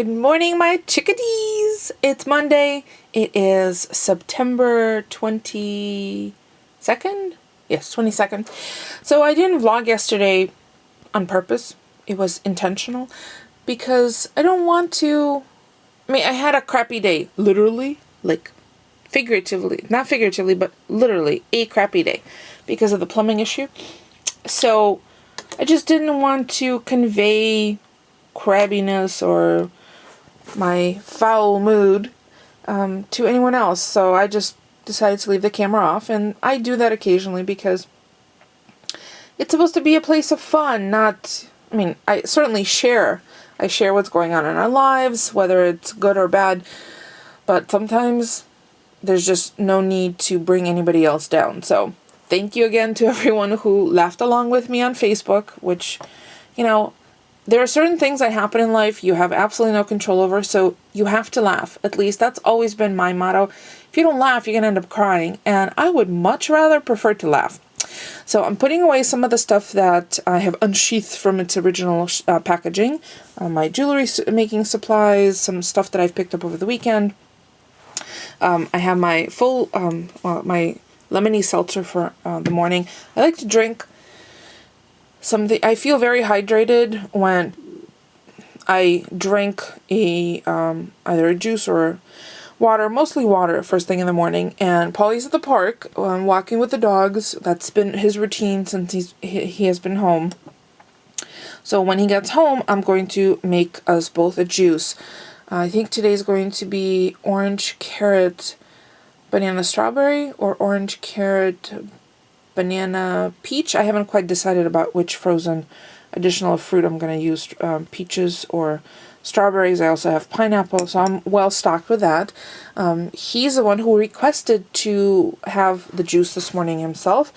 Good morning, my chickadees. It's Monday. It is September 22nd. Yes, 22nd. So I didn't vlog yesterday on purpose. It was intentional because I don't want to. I mean, I had a crappy day. Literally, like figuratively, not figuratively, but literally a crappy day because of the plumbing issue. So I just didn't want to convey crabbiness or my foul mood to anyone else. So I just decided to leave the camera off, and I do that occasionally because it's supposed to be a place of fun, not, I mean, I certainly share. I share what's going on in our lives, whether it's good or bad, but sometimes there's just no need to bring anybody else down. So thank you again to everyone who laughed along with me on Facebook, which, you know, there are certain things that happen in life you have absolutely no control over, so you have to laugh. At least that's always been my motto. If you don't laugh, you're going to end up crying, and I would much rather prefer to laugh. So I'm putting away some of the stuff that I have unsheathed from its original packaging. My jewelry making supplies, some stuff that I've picked up over the weekend. I have my full, my lemony seltzer for the morning. I like to drink something. I feel very hydrated when I drink either a juice or water, mostly water, first thing in the morning. And Polly's at the park, walking with the dogs. That's been his routine since he has been home. So when he gets home, I'm going to make us both a juice. I think today's going to be orange carrot banana strawberry or orange carrot banana peach. I haven't quite decided about which frozen additional fruit I'm going to use, peaches or strawberries. I also have pineapple, so I'm well stocked with that. He's the one who requested to have the juice this morning himself.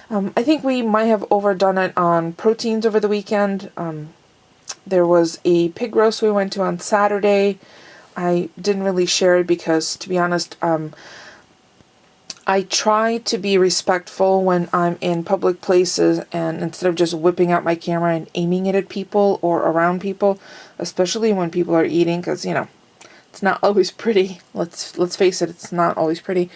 I think we might have overdone it on proteins over the weekend. There was a pig roast we went to on Saturday. I didn't really share it because, to be honest, I try to be respectful when I'm in public places, and instead of just whipping out my camera and aiming it at people or around people, especially when people are eating, because, you know, it's not always pretty. Let's face it, it's not always pretty.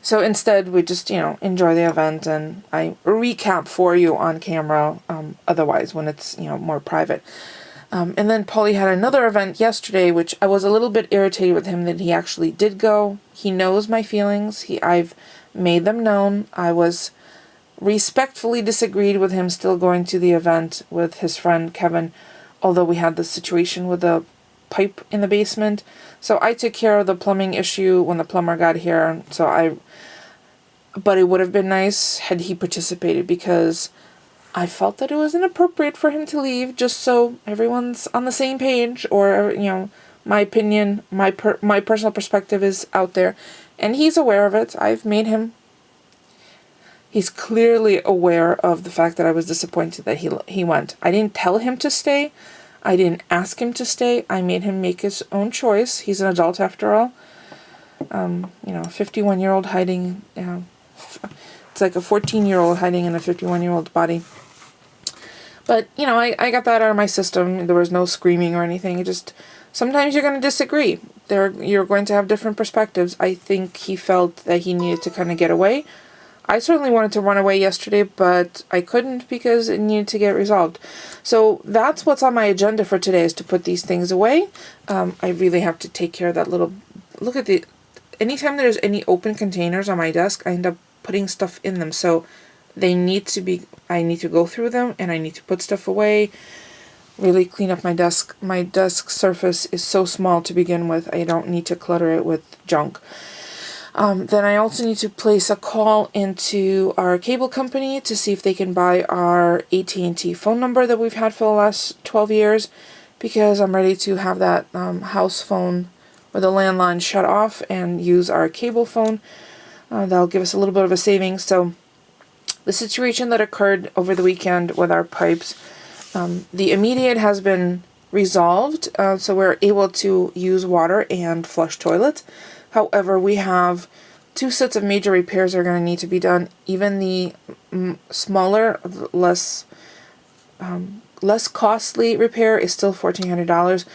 So instead, we just, you know, enjoy the event, and I recap for you on camera, otherwise when it's, you know, more private. And then Polly had another event yesterday, which I was a little bit irritated with him that he actually did go. He knows my feelings. I've made them known. I was respectfully disagreed with him still going to the event with his friend Kevin, although we had the situation with the pipe in the basement. So I took care of the plumbing issue when the plumber got here. But it would have been nice had he participated, because I felt that it was inappropriate for him to leave just so everyone's on the same page, or, you know, my opinion, my personal perspective is out there, and he's aware of it. He's clearly aware of the fact that I was disappointed that he went. I didn't tell him to stay. I didn't ask him to stay. I made him make his own choice. He's an adult after all. You know, a 51-year-old hiding, it's like a 14-year-old hiding in a 51-year-old's body. But, you know, I got that out of my system. There was no screaming or anything. It just, sometimes you're going to disagree. You're going to have different perspectives. I think he felt that he needed to kind of get away. I certainly wanted to run away yesterday, but I couldn't because it needed to get resolved. So that's what's on my agenda for today, is to put these things away. I really have to take care of that little, look at anytime there's any open containers on my desk, I end up putting stuff in them. So I need to go through them, and I need to put stuff away, really clean up my desk. My desk surface is so small to begin with. I don't need to clutter it with junk. Then I also need to place a call into our cable company to see if they can buy our AT&T phone number that we've had for the last 12 years, because I'm ready to have that house phone or the landline shut off and use our cable phone. That'll give us a little bit of a savings. So the situation that occurred over the weekend with our pipes, the immediate has been resolved, so we're able to use water and flush toilets. However, we have 2 sets of major repairs that are going to need to be done. Even the smaller, less less costly repair is still $1,400.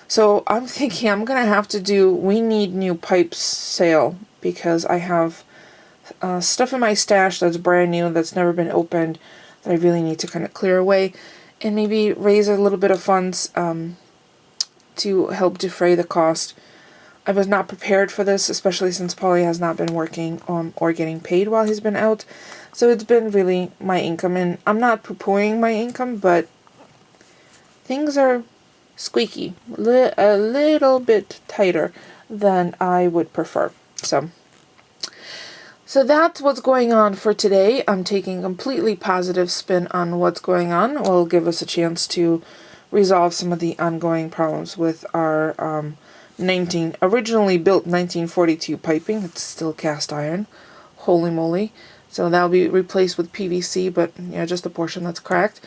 So I'm thinking I'm going to have to do we need new pipes sale, because I have stuff in my stash that's brand new, that's never been opened, that I really need to kind of clear away, and maybe raise a little bit of funds to help defray the cost. I was not prepared for this, especially since Polly has not been working or getting paid while he's been out. So it's been really my income, and I'm not poo-pooing my income, but things are squeaky, a little bit tighter than I would prefer. So that's what's going on for today. I'm taking a completely positive spin on what's going on. It will give us a chance to resolve some of the ongoing problems with our originally built 1942 piping. It's still cast iron. Holy moly. So that'll be replaced with PVC, but yeah, just the portion that's cracked.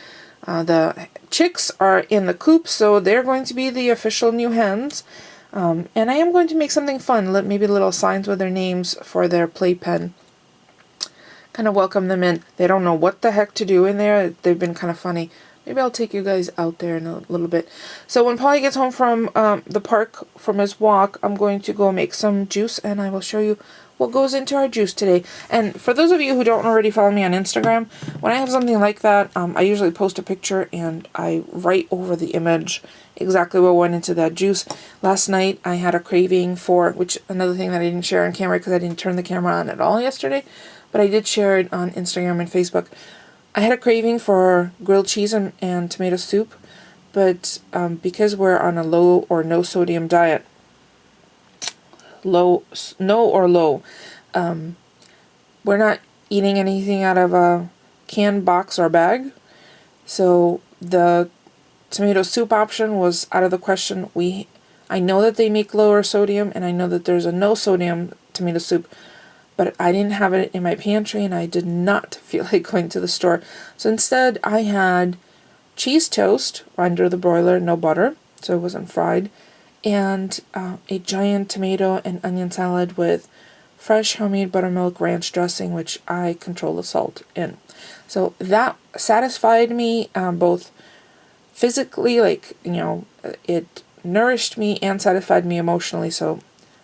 The chicks are in the coop, so they're going to be the official new hens. And I am going to make something fun, maybe little signs with their names for their playpen. Kind of welcome them in. They don't know what the heck to do in there. They've been kind of funny. Maybe I'll take you guys out there in a little bit. So when Polly gets home from the park from his walk, I'm going to go make some juice, and I will show you what goes into our juice today. And for those of you who don't already follow me on Instagram, when I have something like that, I usually post a picture and I write over the image exactly what went into that juice. Last night I had a craving for, which another thing that I didn't share on camera because I didn't turn the camera on at all yesterday, but I did share it on Instagram and Facebook. I had a craving for grilled cheese and tomato soup, but because we're on a low or no sodium diet, we're not eating anything out of a canned box or bag, so the tomato soup option was out of the question. I know that they make lower sodium, and I know that there's a no sodium tomato soup, but I didn't have it in my pantry, and I did not feel like going to the store. So instead, I had cheese toast under the broiler, no butter, so it wasn't fried, and a giant tomato and onion salad with fresh homemade buttermilk ranch dressing, which I control the salt in. So that satisfied me both physically, it nourished me and satisfied me emotionally. So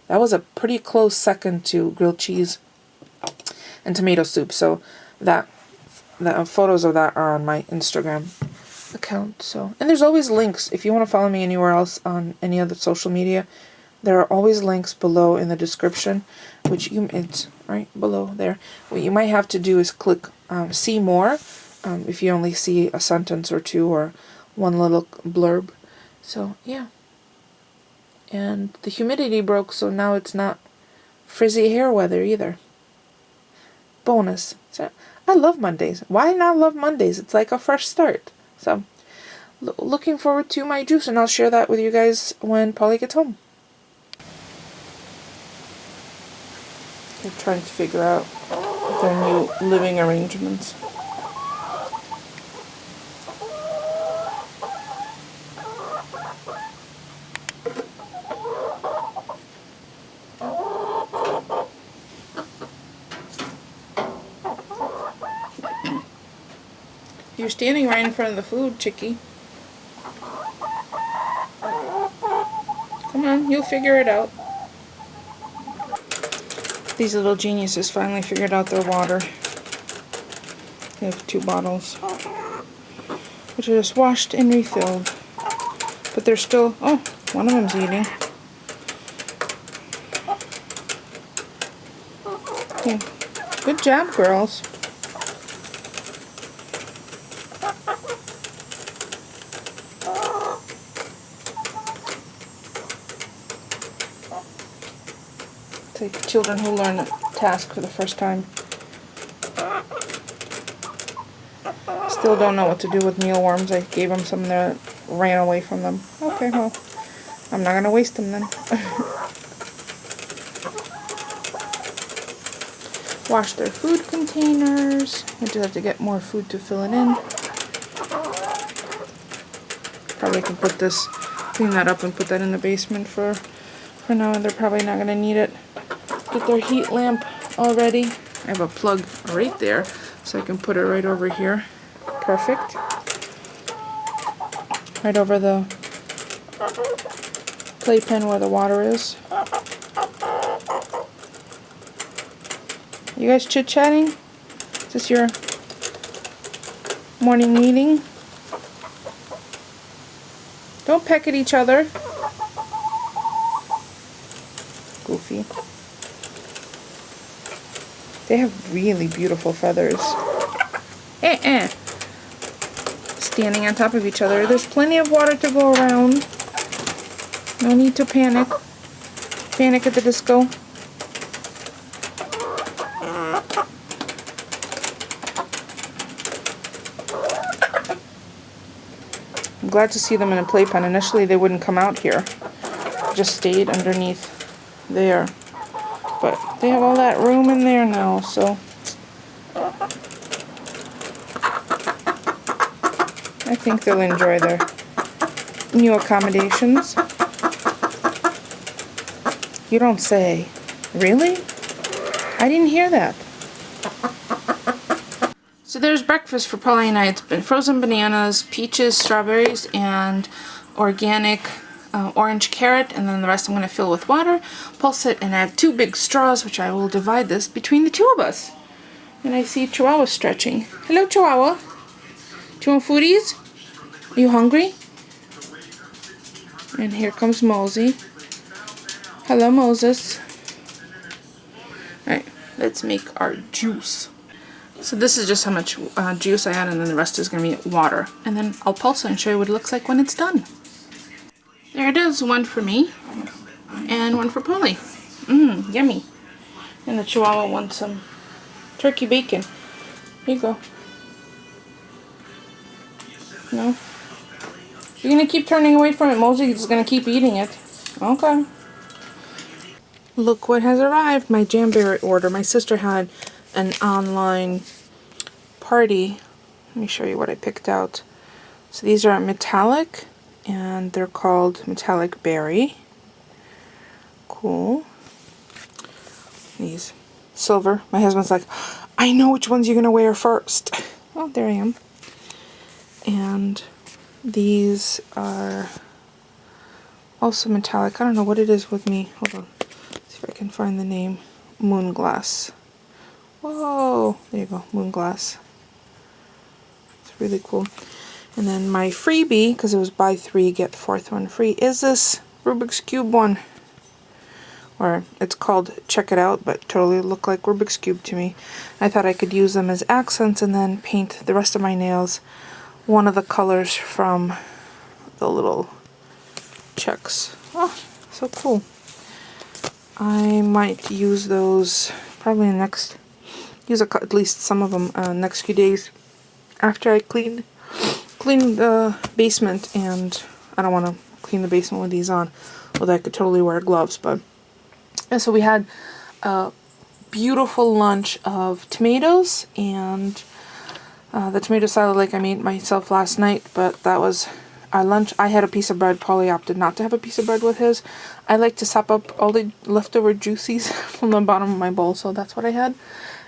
that was a pretty close second to grilled cheese and tomato soup. So the photos of that are on my Instagram account. So, and there's always links if you want to follow me anywhere else on any other social media. There are always links below in the description, it's right below there. What you might have to do is click see more if you only see a sentence or two or one little blurb. So yeah, and the humidity broke, so now it's not frizzy hair weather either. Bonus. So I love Mondays. Why not love Mondays? It's like a fresh start. So looking forward to my juice, and I'll share that with you guys when Polly gets home. They're trying to figure out their new living arrangements. You're standing right in front of the food, chickie. Come on, you'll figure it out. These little geniuses finally figured out their water. They have 2 bottles, which are just washed and refilled. But they're still, one of them's eating. Yeah. Good job, girls. It's like children who learn a task for the first time. Still don't know what to do with mealworms. I gave them some that ran away from them. Okay, well, I'm not going to waste them then. Wash their food containers. I just have to get more food to fill it in. Probably can clean that up and put that in the basement for now. They're probably not going to need it. Get their heat lamp all ready. I have a plug right there, so I can put it right over here. Perfect. right over the playpen where the water is. You guys chit-chatting? Is this your morning meeting? Don't peck at each other. Goofy. They have really beautiful feathers. Standing on top of each other. There's plenty of water to go around. No need to panic. Panic at the Disco. I'm glad to see them in a playpen. Initially they wouldn't come out here. Just stayed underneath there. But they have all that room in there now, so I think they'll enjoy their new accommodations. You don't say. Really? I didn't hear that. So there's breakfast for Polly and I. It's been frozen bananas, peaches, strawberries, and organic orange carrot, and then the rest I'm going to fill with water, pulse it, and I have 2 big straws, which I will divide this between the 2 of us. And I see Chihuahua stretching. Hello, Chihuahua. Do you want foodies? Are you hungry? And here comes Mosey. Hello, Moses. Alright, let's make our juice. So this is just how much juice I add, and then the rest is going to be water. And then I'll pulse it and show you what it looks like when it's done. There it is, 1 for me, and 1 for Polly. Yummy. And the Chihuahua wants some turkey bacon. Here you go. No? You're going to keep turning away from it, Mosey. He's going to keep eating it. Okay. Look what has arrived. My Jamberry order. My sister had an online party. Let me show you what I picked out. So these are metallic, and they're called Metallic Berry. Cool. These silver. My husband's like, I know which ones you're going to wear first. Oh, there I am. And these are also metallic. I don't know what it is with me. Hold on. See if I can find the name. Moon Glass. Whoa. There you go. Moon Glass. It's really cool. And then my freebie, because it was buy 3, get the 4th one free, is this Rubik's Cube one. Or it's called Check It Out, but totally look like Rubik's Cube to me. I thought I could use them as accents and then paint the rest of my nails one of the colors from the little checks. Oh, so cool. I might use those probably in the next, at least some of them next few days after I clean the basement, and I don't want to clean the basement with these on, although I could totally wear gloves. But and so we had a beautiful lunch of tomatoes and the tomato salad like I made myself last night, but that was our lunch. I had a piece of bread. Polly opted not to have a piece of bread with his. I like to sop up all the leftover juices from the bottom of my bowl, so that's what I had.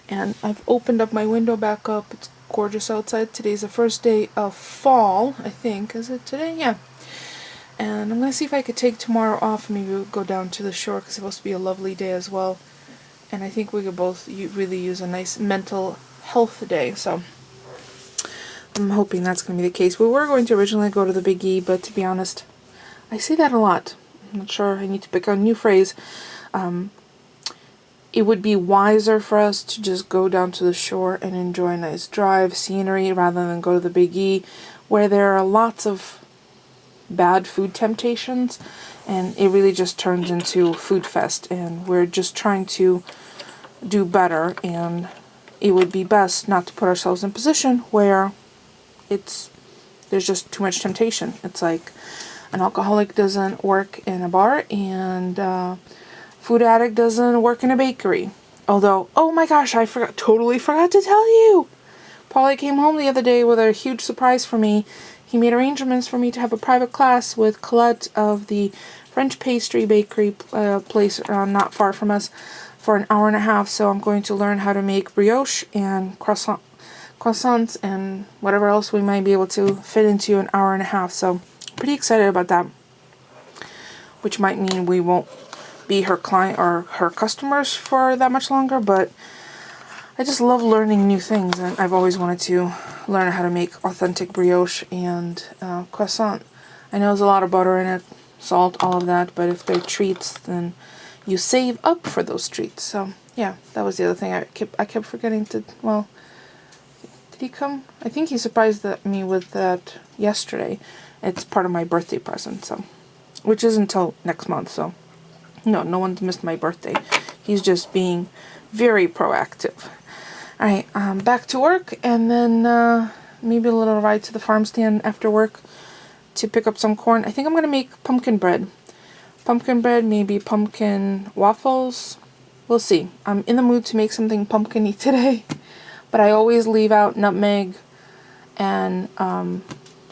And I've opened up my window back up. It's gorgeous outside. Today's the first day of fall, I think. Is it today? Yeah. And I'm going to see if I could take tomorrow off. Maybe we'll go down to the shore because it's supposed to be a lovely day as well. And I think we could both really use a nice mental health day. So I'm hoping that's going to be the case. We were going to originally go to the Big E, but to be honest, I say that a lot. I'm not sure. I need to pick a new phrase. It would be wiser for us to just go down to the shore and enjoy a nice drive, scenery, rather than go to the Big E, where there are lots of bad food temptations, and it really just turns into food fest, and we're just trying to do better, and it would be best not to put ourselves in a position where there's just too much temptation. It's like an alcoholic doesn't work in a bar, and food addict doesn't work in a bakery. Although, oh my gosh, I totally forgot to tell you. Polly came home the other day with a huge surprise for me. He made arrangements for me to have a private class with Colette of the French pastry bakery place not far from us for an hour and a half. So I'm going to learn how to make brioche and croissants and whatever else we might be able to fit into an hour and a half. So pretty excited about that, which might mean we won't be her client or her customers for that much longer, but I just love learning new things, and I've always wanted to learn how to make authentic brioche and croissant. I know there's a lot of butter in it, salt, all of that, but if they're treats, then you save up for those treats. So yeah, that was the other thing I kept forgetting to, well, did he come? I think he surprised me with that yesterday. It's part of my birthday present, so, which isn't until next month, so no one's missed my birthday. He's just being very proactive. Alright, back to work, and then maybe a little ride to the farm stand after work to pick up some corn. I think I'm going to make pumpkin bread. Pumpkin bread, maybe pumpkin waffles. We'll see. I'm in the mood to make something pumpkin-y today, but I always leave out nutmeg, and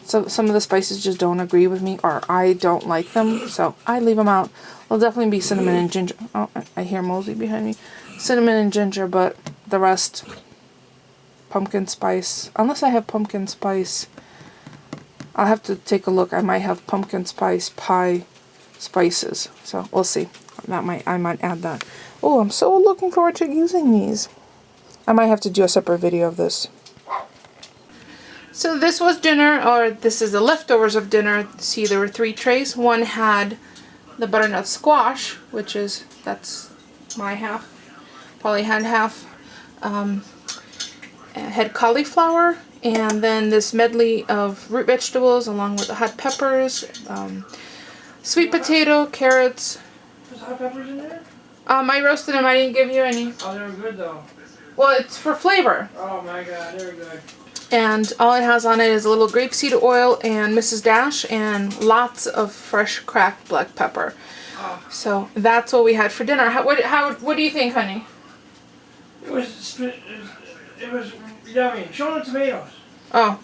so some of the spices just don't agree with me, or I don't like them, so I leave them out. There'll definitely be cinnamon and ginger. Oh, I hear Mosey behind me. Cinnamon and ginger, but the rest, pumpkin spice. Unless I have pumpkin spice, I'll have to take a look. I might have pumpkin spice pie spices, so we'll see. I might add that. Oh, I'm so looking forward to using these. I might have to do a separate video of this. So this was dinner, or this is the leftovers of dinner. See, there were 3 trays. One had the butternut squash, which is, that's my half. Polly had half. Had cauliflower, and then this medley of root vegetables along with the hot peppers, sweet potato, carrots. There's hot peppers in there? I roasted them. I didn't give you any. Oh, they were good though. Well, it's for flavor. Oh my god, they were good. And all it has on it is a little grapeseed oil and Mrs. Dash and lots of fresh cracked black pepper. Oh. So that's what we had for dinner. What do you think, honey? It was yummy. Show the tomatoes. Oh.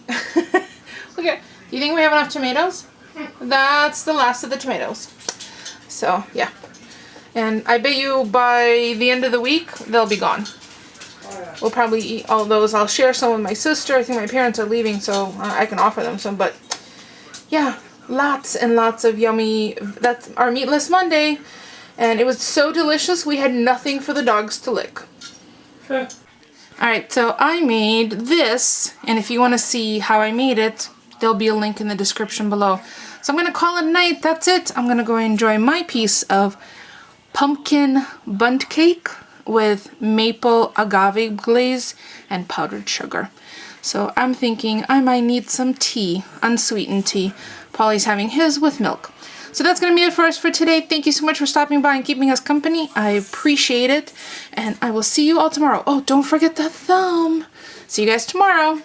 Okay. Do you think we have enough tomatoes? That's the last of the tomatoes. So, yeah. And I bet you by the end of the week, they'll be gone. Oh, yeah. We'll probably eat all those. I'll share some with my sister. I think my parents are leaving, so I can offer them some. But, yeah, lots and lots of yummy. That's our Meatless Monday. And it was so delicious, we had nothing for the dogs to lick. Alright, so I made this, and if you want to see how I made it, there'll be a link in the description below. So I'm going to call it a night. That's it. I'm going to go enjoy my piece of pumpkin bundt cake with maple agave glaze and powdered sugar. So I'm thinking I might need some tea, unsweetened tea. Polly's having his with milk. So that's going to be it for us for today. Thank you so much for stopping by and keeping us company. I appreciate it. And I will see you all tomorrow. Oh, don't forget the thumb. See you guys tomorrow.